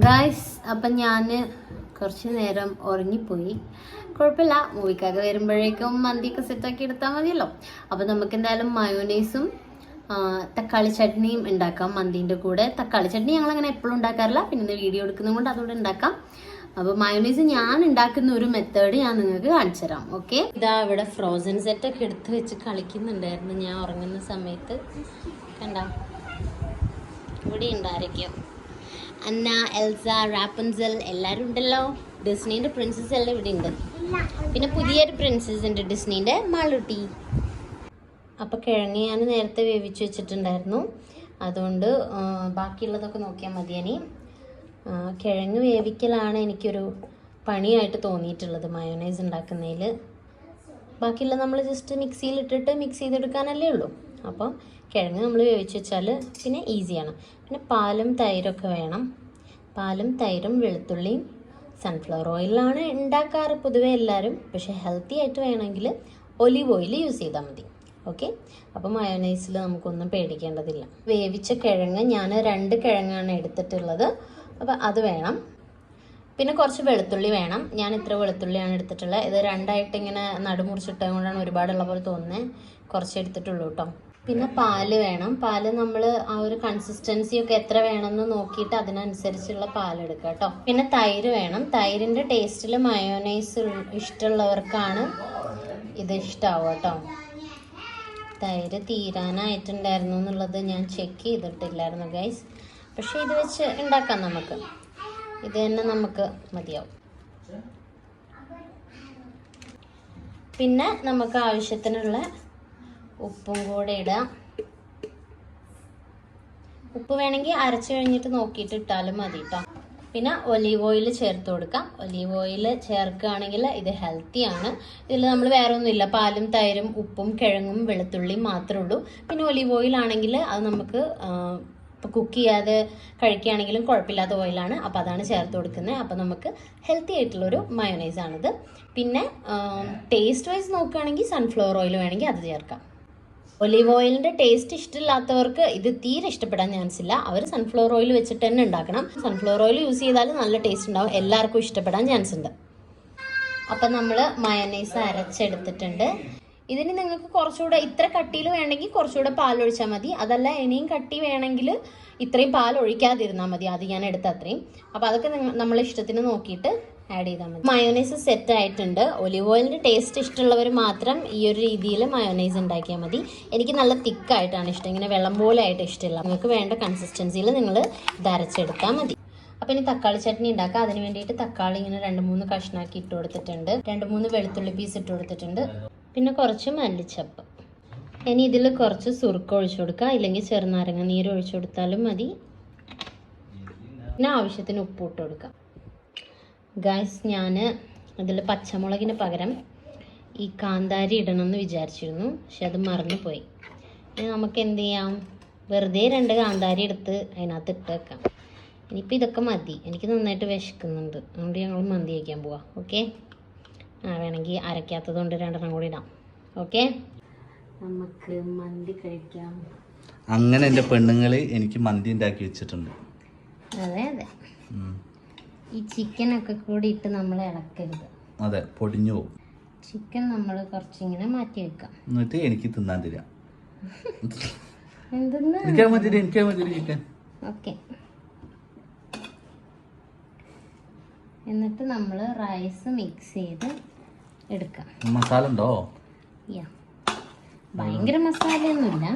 guys. അപ്പം ഞാൻ കുറച്ച് നേരം ഉറങ്ങിപ്പോയി. കുഴപ്പമില്ല, മൂവിക്കൊക്കെ വരുമ്പോഴേക്കും മന്തിയൊക്കെ സെറ്റാക്കി എടുത്താൽ മതിയല്ലോ. അപ്പം നമുക്ക് എന്തായാലും മയോനൈസും തക്കാളി ചട്നിയും ഉണ്ടാക്കാം മന്തിൻ്റെ കൂടെ. തക്കാളി ചട്നി ഞങ്ങളങ്ങനെ എപ്പോഴും ഉണ്ടാക്കാറില്ല, പിന്നെ വീഡിയോ എടുക്കുന്നത് കൊണ്ട് അതുകൊണ്ട് ഉണ്ടാക്കാം. അപ്പോൾ മയോനൈസ് ഞാൻ ഉണ്ടാക്കുന്ന ഒരു മെത്തേഡ് ഞാൻ നിങ്ങൾക്ക് കാണിച്ചു തരാം. ഓക്കെ, ഇതാ ഇവിടെ ഫ്രോസൺ സെറ്റൊക്കെ എടുത്ത് വെച്ച് കളിക്കുന്നുണ്ടായിരുന്നു ഞാൻ ഉറങ്ങുന്ന സമയത്ത്. കണ്ടോ, ഇവിടെ ഉണ്ടായിരിക്കും. അന്ന, എൽസ, റാപ്പൻസൽ എല്ലാവരും ഉണ്ടല്ലോ. ഡിസ്നീൻ്റെ പ്രിൻസസ് എല്ലാം ഇവിടെ ഉണ്ട്. പിന്നെ പുതിയൊരു പ്രിൻസസ് ഉണ്ട് ഡിസ്നീൻ്റെ, മാളൂട്ടി. അപ്പോൾ കിഴങ്ങ് ഞാൻ നേരത്തെ വേവിച്ച് വെച്ചിട്ടുണ്ടായിരുന്നു. അതുകൊണ്ട് ബാക്കിയുള്ളതൊക്കെ നോക്കിയാൽ മതി. ഇനി കിഴങ്ങ് വേവിക്കലാണ് എനിക്കൊരു പണിയായിട്ട് തോന്നിയിട്ടുള്ളത് മയോനൈസ് ഉണ്ടാക്കുന്നതിൽ. ബാക്കിയുള്ള നമ്മൾ ജസ്റ്റ് മിക്സിയിലിട്ടിട്ട് മിക്സ് ചെയ്തെടുക്കാനല്ലേ ഉള്ളൂ. അപ്പം കിഴങ്ങ് നമ്മൾ വേവിച്ച് വെച്ചാൽ പിന്നെ ഈസിയാണ്. പിന്നെ പാലും തൈരൊക്കെ വേണം. പാലും തൈരും വെളുത്തുള്ളിയും സൺഫ്ലവർ ഓയിലാണ് ഉണ്ടാക്കാറ് പൊതുവെ എല്ലാവരും. പക്ഷേ ഹെൽത്തി ആയിട്ട് വേണമെങ്കിൽ ഒലിവ് ഓയിൽ യൂസ് ചെയ്താൽ മതി. ഓക്കെ, അപ്പോൾ മയോനൈസിൽ നമുക്കൊന്നും പേടിക്കേണ്ടതില്ല. വേവിച്ച കിഴങ്ങ് ഞാൻ 2 കിഴങ്ങാണ് എടുത്തിട്ടുള്ളത്. അപ്പോൾ അത് വേണം. പിന്നെ കുറച്ച് വെളുത്തുള്ളി വേണം. ഞാൻ ഇത്ര വെളുത്തുള്ളിയാണ് എടുത്തിട്ടുള്ളത്. ഇത് 2ആയിട്ട് ഇങ്ങനെ നടുമുറിച്ചിട്ടത് കൊണ്ടാണ് ഒരുപാടുള്ള പോലെ തോന്നുന്നത്. കുറച്ച് എടുത്തിട്ടുള്ളൂ കേട്ടോ. പിന്നെ പാല് വേണം. പാല് നമ്മൾ ആ ഒരു കൺസിസ്റ്റൻസിയൊക്കെ എത്ര വേണമെന്ന് നോക്കിയിട്ട് അതിനനുസരിച്ചുള്ള പാലെടുക്കുക കേട്ടോ. പിന്നെ തൈര് വേണം. തൈരിൻ്റെ ടേസ്റ്റിൽ മയോനൈസ് ഇഷ്ടമുള്ളവർക്കാണ് ഇത് ഇഷ്ടമാവുക കേട്ടോ. തൈര് തീരാനായിട്ടുണ്ടായിരുന്നു എന്നുള്ളത് ഞാൻ ചെക്ക് ചെയ്തിട്ടില്ലായിരുന്നു ഗൈസ്. പക്ഷേ ഇത് വെച്ച് ഉണ്ടാക്കാം നമുക്ക്. ഇത് തന്നെ നമുക്ക് മതിയാവും. പിന്നെ നമുക്ക് ആവശ്യത്തിനുള്ള ഉപ്പും കൂടെ ഇടാം. ഉപ്പ് വേണമെങ്കിൽ അരച്ച് കഴിഞ്ഞിട്ട് നോക്കിയിട്ട് ഇട്ടാലും മതി കേട്ടോ. പിന്നെ ഒലീവ് ഓയിൽ ചേർത്ത് കൊടുക്കാം. ഒലീവ് ഓയിൽ ചേർക്കുകയാണെങ്കിൽ ഇത് ഹെൽത്തിയാണ്. ഇതിൽ നമ്മൾ വേറെ ഒന്നുമില്ല, പാലും തൈരും ഉപ്പും കിഴങ്ങും വെളുത്തുള്ളിയും മാത്രമേ ഉള്ളൂ. പിന്നെ ഒലീവ് ഓയിൽ ആണെങ്കിൽ അത് നമുക്ക് ഇപ്പോൾ കുക്ക് ചെയ്യാതെ കഴിക്കുകയാണെങ്കിലും കുഴപ്പമില്ലാത്ത ഓയിലാണ്. അപ്പോൾ അതാണ് ചേർത്ത് കൊടുക്കുന്നത്. അപ്പോൾ നമുക്ക് ഹെൽത്തി ആയിട്ടുള്ളൊരു മയോണൈസാണിത്. പിന്നെ ടേസ്റ്റ് വൈസ് നോക്കുകയാണെങ്കിൽ സൺഫ്ലവർ ഓയിൽ വേണമെങ്കിൽ അത് ചേർക്കാം. ഒലീവ് ഓയിലിൻ്റെ ടേസ്റ്റ് ഇഷ്ടമില്ലാത്തവർക്ക് ഇത് തീരെ ഇഷ്ടപ്പെടാൻ ചാൻസ് ഇല്ല. അവർ സൺഫ്ലവർ ഓയിൽ വെച്ചിട്ട് തന്നെ ഉണ്ടാക്കണം. സൺഫ്ലവർ ഓയിൽ യൂസ് ചെയ്താൽ നല്ല ടേസ്റ്റ് ഉണ്ടാവും, എല്ലാവർക്കും ഇഷ്ടപ്പെടാൻ ചാൻസ് ഉണ്ട്. അപ്പം നമ്മൾ മയോണൈസ് അരച്ചെടുത്തിട്ടുണ്ട്. ഇതിന് നിങ്ങൾക്ക് കുറച്ചുകൂടെ ഇത്ര കട്ടിയിൽ വേണമെങ്കിൽ കുറച്ചുകൂടെ പാലൊഴിച്ചാൽ മതി. അതല്ല ഇനിയും കട്ടി വേണമെങ്കിൽ ഇത്രയും പാൽ ഒഴിക്കാതിരുന്നാൽ മതി. അത് ഞാൻ എടുത്ത അത്രയും. അപ്പോൾ അതൊക്കെ നമ്മളെ ഇഷ്ടത്തിന് നോക്കിയിട്ട് ആഡ് ചെയ്താൽ മതി. മയോണൈസ് സെറ്റ് ആയിട്ടുണ്ട്. ഒലിവ് ഓയിലിൻ്റെ ടേസ്റ്റ് ഇഷ്ടമുള്ളവർ മാത്രം ഈ ഒരു രീതിയിൽ മയോണൈസ് ഉണ്ടാക്കിയാൽ മതി. എനിക്ക് നല്ല തിക്കായിട്ടാണ് ഇഷ്ടം, ഇങ്ങനെ വെള്ളം പോലെ ആയിട്ട് ഇഷ്ടമില്ല. നിങ്ങൾക്ക് വേണ്ട കൺസിസ്റ്റൻസിയിൽ നിങ്ങൾ ഇത് അരച്ചെടുത്താൽ മതി. അപ്പം ഇനി തക്കാളി ചട്നി ഉണ്ടാക്കാം. അതിന് വേണ്ടിയിട്ട് തക്കാളി ഇങ്ങനെ 2-3 കഷ്ണാക്കി ഇട്ട് കൊടുത്തിട്ടുണ്ട്. 2-3 വെളുത്തുള്ളി പീസ് ഇട്ട് കൊടുത്തിട്ടുണ്ട്. പിന്നെ കുറച്ച് മല്ലിച്ചപ്പ്. ഇനി ഇതിൽ കുറച്ച് സുറുക്ക ഒഴിച്ചു കൊടുക്കുക, ഇല്ലെങ്കിൽ ചെറുനാരങ്ങ നീര് ഒഴിച്ചു കൊടുത്താലും മതി. പിന്നെ ആവശ്യത്തിന് ഉപ്പ് ഇട്ട് കൊടുക്കാം. ഗൈസ്, ഞാൻ ഇതിൽ പച്ചമുളകിന് പകരം ഈ കാന്താരി ഇടണമെന്ന് വിചാരിച്ചിരുന്നു, പക്ഷെ അത് മറന്നു പോയി. ഇനി നമുക്ക് എന്ത് ചെയ്യാം, വെറുതെ 2 കാന്താരി എടുത്ത് അതിനകത്ത് ഇട്ട് വെക്കാം. ഇനിയിപ്പോൾ ഇതൊക്കെ മതി. എനിക്ക് നന്നായിട്ട് വിശക്കുന്നുണ്ട്, അതുകൊണ്ട് ഞങ്ങൾ മന്തി കഴിക്കാൻ പോവാം. ഓക്കെ, വേണമെങ്കിൽ അരയ്ക്കാത്തത് കൊണ്ട് 2 കൂടി ഇടാം. ഓക്കെ, നമുക്ക് മന്തി കഴിക്കാം. അങ്ങനെ എൻ്റെ പെണ്ണുങ്ങള് എനിക്ക് മന്തി ഉണ്ടാക്കി വെച്ചിട്ടുണ്ട്. അതെ അതെ, ഈ ചിക്കനൊക്കെ കൂടി ഇട്ട് നമ്മൾ ഇളക്കരുത്. അതെ, പൊടിഞ്ഞു പോകും. ചിക്കൻ നമ്മൾ കുറച്ചിങ്ങനെ മാറ്റി വെക്കാം. എന്നിട്ട് എനിക്ക് തിന്നാൻ തരാം. എന്തെന്നാ എനിക്ക് മതി ചിക്കൻ. ഓക്കെ, എന്നിട്ട് നമ്മൾ റൈസ് മിക്സ് ചെയ്ത് എടുക്കാം. മസാല ഉണ്ടോ? ഭയങ്കര മസാലയൊന്നുമില്ല,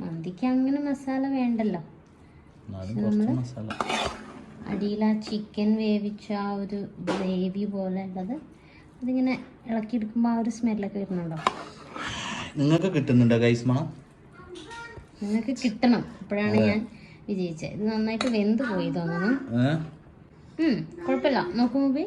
മന്തിക്ക് അങ്ങനെ മസാല വേണ്ടല്ലോ. മസാല അടിയിൽ ആ ചിക്കൻ വേവിച്ച ആ ഒരു ഗ്രേവി പോലെ ഉള്ളത് അതിങ്ങനെ ഇളക്കിയെടുക്കുമ്പോൾ ആ ഒരു സ്മെല്ലൊക്കെ വരുന്നുണ്ടോ? നിങ്ങൾക്ക് കിട്ടുന്നുണ്ടോ ഗൈസ് മണം? നിങ്ങൾക്ക് കിട്ടണം, അപ്പോഴാണ് ഞാൻ വിജയിച്ചത്. ഇത് നന്നായിട്ട് വെന്ത് പോയി തോന്നുന്നു. കുഴപ്പമില്ല, നോക്കുമ്പോ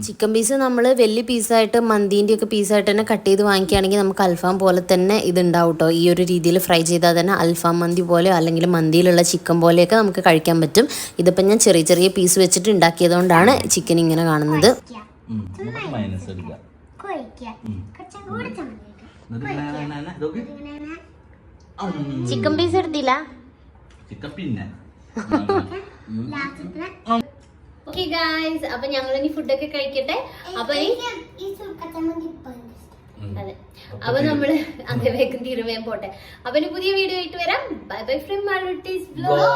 ചിക്കൻ പീസ് നമ്മൾ വലിയ പീസായിട്ട് മന്തീൻ്റെ ഒക്കെ പീസായിട്ട് തന്നെ കട്ട് ചെയ്ത് വാങ്ങിക്കുകയാണെങ്കിൽ നമുക്ക് അൽഫാം പോലെ തന്നെ ഇതുണ്ടാവും കേട്ടോ. ഈ ഒരു രീതിയിൽ ഫ്രൈ ചെയ്താൽ തന്നെ അൽഫാം മന്തി പോലെ അല്ലെങ്കിൽ മന്തിയിലുള്ള ചിക്കൻ പോലെയൊക്കെ നമുക്ക് കഴിക്കാൻ പറ്റും. ഇതിപ്പോൾ ഞാൻ ചെറിയ ചെറിയ പീസ് വെച്ചിട്ട് ഉണ്ടാക്കിയതുകൊണ്ടാണ് ചിക്കൻ ഇങ്ങനെ കാണുന്നത്. ചിക്കൻ പീസ് എടുത്തില്ല. ഓക്കെ ഗായ്സ്, അപ്പൊ ഞങ്ങൾ ഇനി ഫുഡൊക്കെ കഴിക്കട്ടെ. അപ്പൊ അതെ, അപ്പൊ നമ്മള് അങ്ങനെ വേഗം തീരുമാനം പോട്ടെ. അപ്പൊ ഇനി പുതിയ വീഡിയോ ആയിട്ട് വരാം. Bye bye from Malootties vlog.